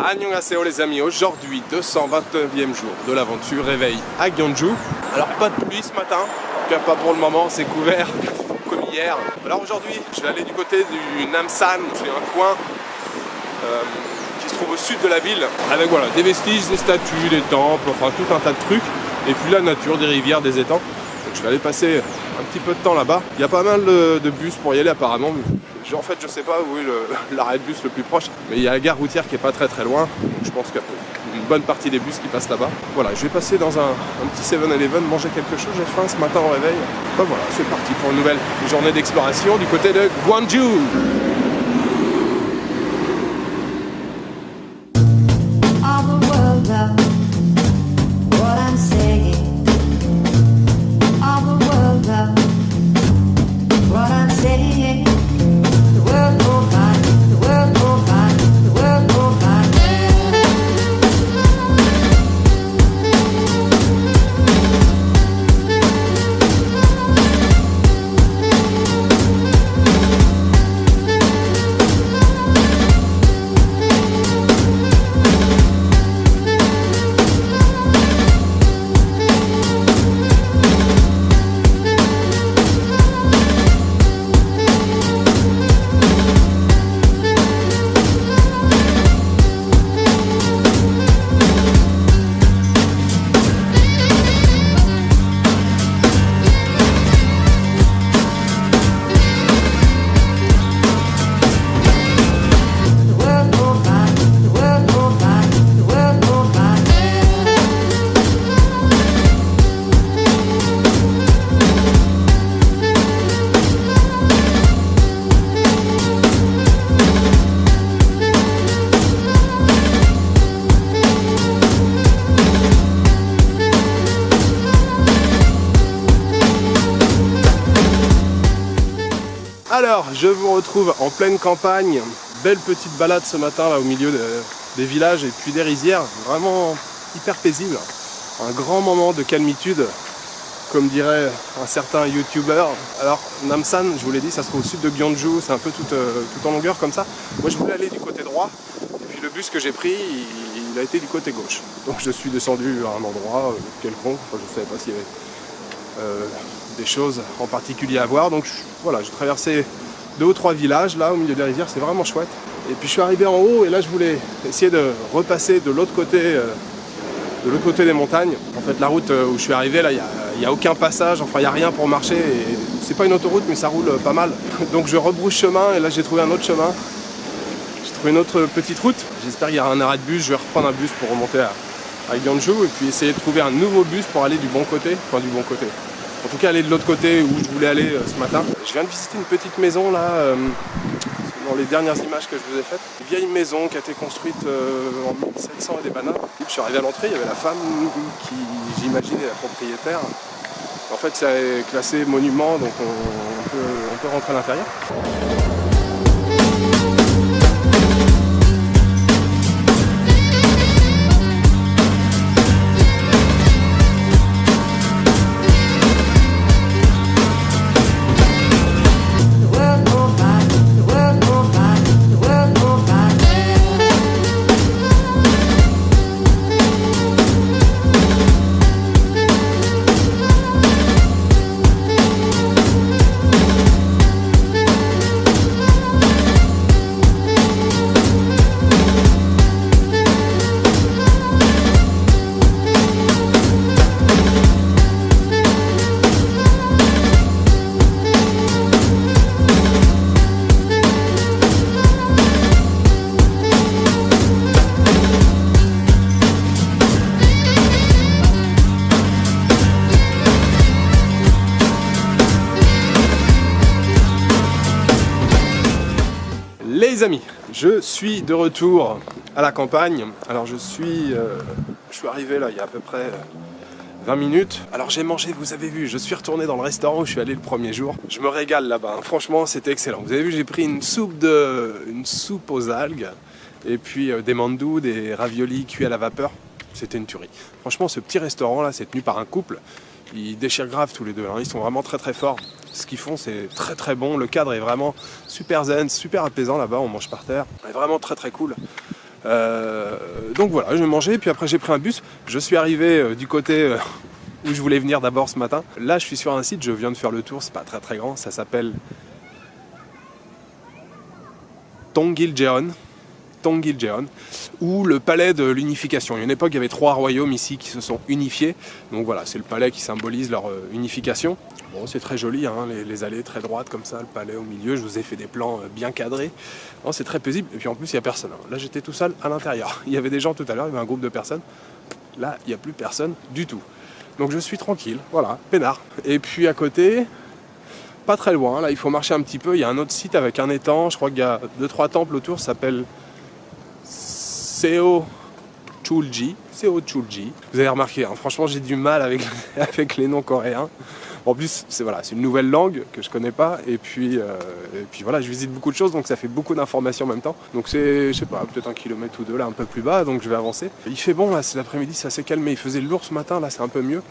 Annyeonghaseyo les amis, aujourd'hui 229e jour de l'aventure réveil à Gyeongju. Alors pas de pluie ce matin, en tout cas pas pour le moment, c'est couvert comme hier. Alors aujourd'hui je vais aller du côté du Namsan, c'est un coin qui se trouve au sud de la ville, avec voilà, des vestiges, des statues, des temples, enfin tout un tas de trucs, et puis la nature, des rivières, des étangs. Donc je vais aller passer un petit peu de temps là-bas. Il y a pas mal de bus pour y aller apparemment. En fait, je sais pas où est l'arrêt de bus le plus proche, mais il y a la gare routière qui est pas très loin. Donc je pense qu'il y a une bonne partie des bus qui passent là-bas. Voilà, je vais passer dans un petit 7-Eleven, manger quelque chose. J'ai faim ce matin au réveil. Ben voilà, c'est parti pour une nouvelle journée d'exploration du côté de Gwangju. Alors, je vous retrouve en pleine campagne, belle petite balade ce matin là au milieu des villages et puis des rizières, vraiment hyper paisible, un grand moment de calmitude, comme dirait un certain youtubeur. Alors Namsan, je vous l'ai dit, ça se trouve au sud de Gyeongju, c'est un peu tout en longueur comme ça. Moi je voulais aller du côté droit, et puis le bus que j'ai pris, il a été du côté gauche. Donc je suis descendu à un endroit quelconque, enfin, je ne savais pas s'il y avait des choses en particulier à voir, donc voilà, j'ai traversé 2 ou 3 villages là au milieu des rizières, c'est vraiment chouette. Et puis je suis arrivé en haut et là je voulais essayer de repasser de l'autre côté des montagnes. En fait la route où je suis arrivé là, il n'y a aucun passage, enfin il n'y a rien pour marcher, et c'est pas une autoroute mais ça roule pas mal. Donc je rebrousse chemin et là j'ai trouvé un autre chemin, j'ai trouvé une autre petite route. J'espère qu'il y aura un arrêt de bus, je vais reprendre un bus pour remonter à Gyeongju et puis essayer de trouver un nouveau bus pour aller du bon côté, en tout cas aller de l'autre côté où je voulais aller ce matin. Je viens de visiter une petite maison là, dans les dernières images que je vous ai faites. Une vieille maison qui a été construite en 1700 et des bananes. Je suis arrivé à l'entrée, il y avait la femme qui, j'imagine, est la propriétaire. En fait c'est classé monument, donc on peut rentrer à l'intérieur. Les amis, je suis de retour à la campagne. Alors je suis arrivé là il y a à peu près 20 minutes. Alors j'ai mangé, vous avez vu, je suis retourné dans le restaurant où je suis allé le premier jour. Je me régale là-bas, franchement c'était excellent. Vous avez vu, j'ai pris une soupe aux algues et puis des mandous, des raviolis cuits à la vapeur. C'était une tuerie. Franchement ce petit restaurant là, c'est tenu par un couple Ils déchirent grave tous les deux, hein. Ils sont vraiment très très forts. Ce qu'ils font, c'est très très bon. Le cadre est vraiment super zen, super apaisant là-bas. On mange par terre. C'est vraiment très très cool. Donc voilà, j'ai mangé, puis après j'ai pris un bus. Je suis arrivé du côté où je voulais venir d'abord ce matin. Là, je suis sur un site, je viens de faire le tour, c'est pas très très grand. Ça s'appelle Tongiljeon, ou le palais de l'unification. Il y a une époque, il y avait 3 royaumes ici qui se sont unifiés. Donc voilà, c'est le palais qui symbolise leur unification. Bon, c'est très joli, hein, les allées très droites comme ça, le palais au milieu. Je vous ai fait des plans bien cadrés. Non, c'est très paisible. Et puis en plus, il n'y a personne. Là, j'étais tout seul à l'intérieur. Il y avait des gens tout à l'heure, il y avait un groupe de personnes. Là, il n'y a plus personne du tout. Donc je suis tranquille, voilà, peinard. Et puis à côté, pas très loin, là, il faut marcher un petit peu. Il y a un autre site avec un étang. Je crois qu'il y a 2-3 temples autour. Ça s'appelle Seochulji. Vous avez remarqué, hein, franchement j'ai du mal avec les noms coréens. En plus c'est une nouvelle langue que je connais pas et puis voilà, je visite beaucoup de choses donc ça fait beaucoup d'informations en même temps. Donc c'est, je sais pas, peut-être 1 kilomètre ou 2 là un peu plus bas, donc je vais avancer. Il fait bon là, c'est l'après-midi, ça s'est calmé. Il faisait lourd ce matin, là c'est un peu mieux.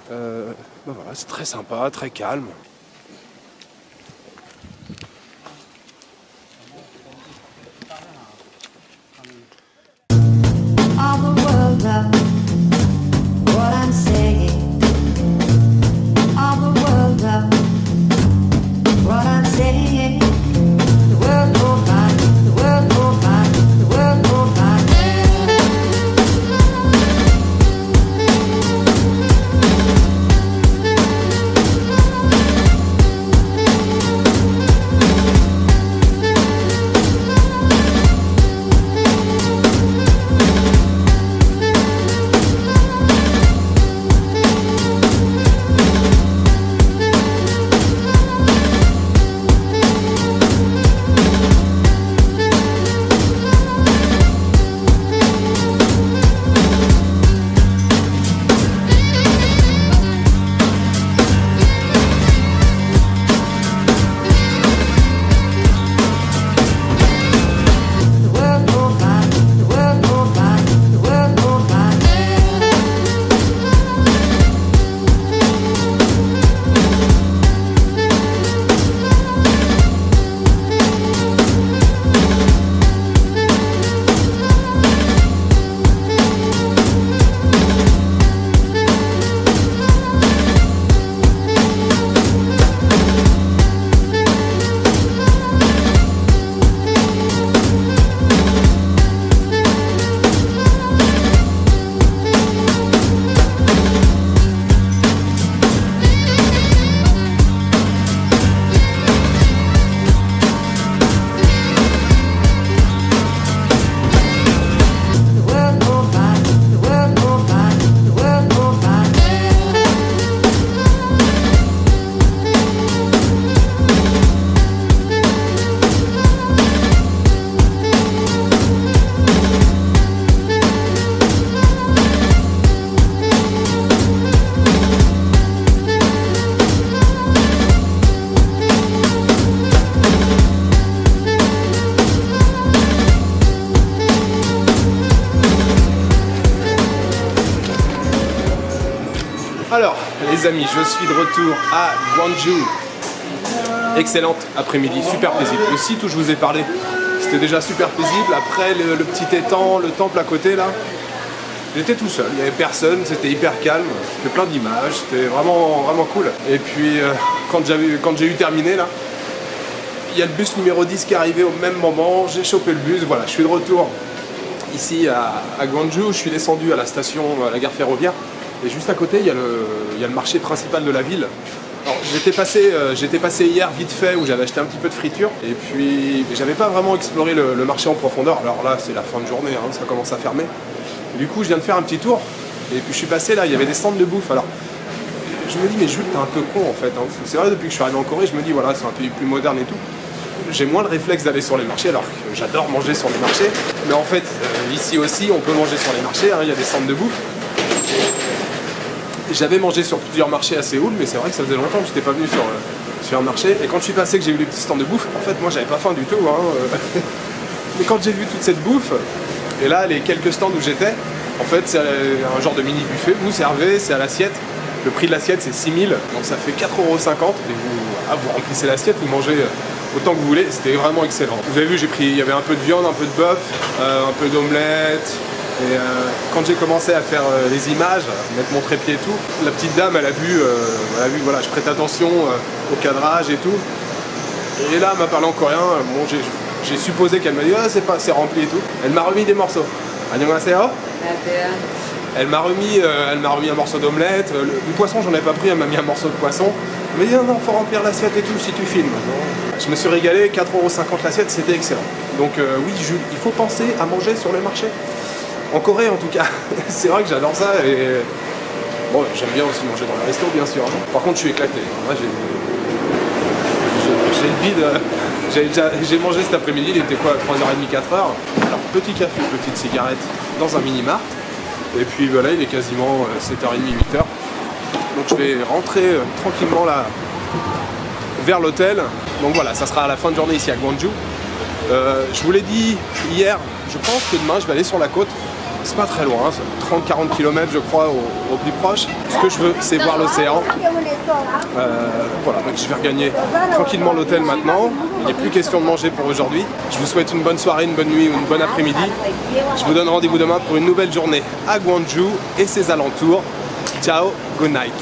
Voilà, c'est très sympa, très calme. Alors, les amis, je suis de retour à Gwangju. Excellente après-midi, super paisible. Le site où je vous ai parlé, c'était déjà super paisible. Après, le petit étang, le temple à côté, là, j'étais tout seul. Il n'y avait personne, c'était hyper calme. J'ai fait plein d'images, c'était vraiment, vraiment cool. Et puis, quand j'ai eu terminé, là, il y a le bus numéro 10 qui est arrivé au même moment. J'ai chopé le bus, voilà, je suis de retour ici à Gwangju. Je suis descendu à la station, à la gare ferroviaire. Et juste à côté, il y a le marché principal de la ville. Alors, j'étais passé hier vite fait où j'avais acheté un petit peu de friture. Et puis, j'avais pas vraiment exploré le marché en profondeur. Alors là, c'est la fin de journée, hein, ça commence à fermer. Et du coup, je viens de faire un petit tour. Et puis, je suis passé là, il y avait des stands de bouffe. Alors, je me dis, mais Jules, t'es un peu con en fait. Hein. C'est vrai, depuis que je suis arrivé en Corée, je me dis, voilà, c'est un pays plus moderne et tout. J'ai moins le réflexe d'aller sur les marchés, alors que j'adore manger sur les marchés. Mais en fait, ici aussi, on peut manger sur les marchés, hein, il y a des stands de bouffe. J'avais mangé sur plusieurs marchés à Séoul, mais c'est vrai que ça faisait longtemps que je n'étais pas venu sur un marché. Et quand je suis passé, que j'ai vu les petits stands de bouffe, en fait, moi, j'avais pas faim du tout. Hein. Mais quand j'ai vu toute cette bouffe, et là, les quelques stands où j'étais, en fait, c'est un genre de mini buffet. Vous servez, c'est à l'assiette. Le prix de l'assiette c'est 6 000, donc ça fait 4,50 € et vous remplissez l'assiette, vous mangez autant que vous voulez, c'était vraiment excellent. Vous avez vu, il y avait un peu de viande, un peu de bœuf, un peu d'omelette. Et quand j'ai commencé à faire les images, mettre mon trépied et tout, la petite dame elle a vu voilà, je prête attention au cadrage et tout. Et là elle m'a parlé en coréen, bon, j'ai supposé qu'elle m'a dit c'est rempli et tout. Elle m'a remis des morceaux. Annyeonghaseyo. Elle m'a remis un morceau d'omelette. Le poisson j'en ai pas pris, elle m'a mis un morceau de poisson. Elle m'a dit non, faut remplir l'assiette et tout si tu filmes. Je me suis régalé, 4,50 € l'assiette, c'était excellent. Donc oui Jules, il faut penser à manger sur le marché. En Corée en tout cas, c'est vrai que j'adore ça et bon, j'aime bien aussi manger dans le resto bien sûr. Par contre je suis éclaté. Moi j'ai le bide. J'ai mangé cet après-midi, il était quoi, 3h30, 4h. Alors petit café, petite cigarette dans un mini-mart. Et puis voilà, il est quasiment 7h30, 8h. Donc je vais rentrer tranquillement là vers l'hôtel. Donc voilà, ça sera à la fin de journée ici à Gwangju. Je vous l'ai dit hier, je pense que demain je vais aller sur la côte. C'est pas très loin, 30-40 km je crois au plus proche. Ce que je veux c'est voir l'océan. Voilà, donc je vais regagner tranquillement l'hôtel maintenant. Il n'est plus question de manger pour aujourd'hui. Je vous souhaite une bonne soirée, une bonne nuit ou une bonne après-midi. Je vous donne rendez-vous demain pour une nouvelle journée à Gwangju et ses alentours. Ciao, good night.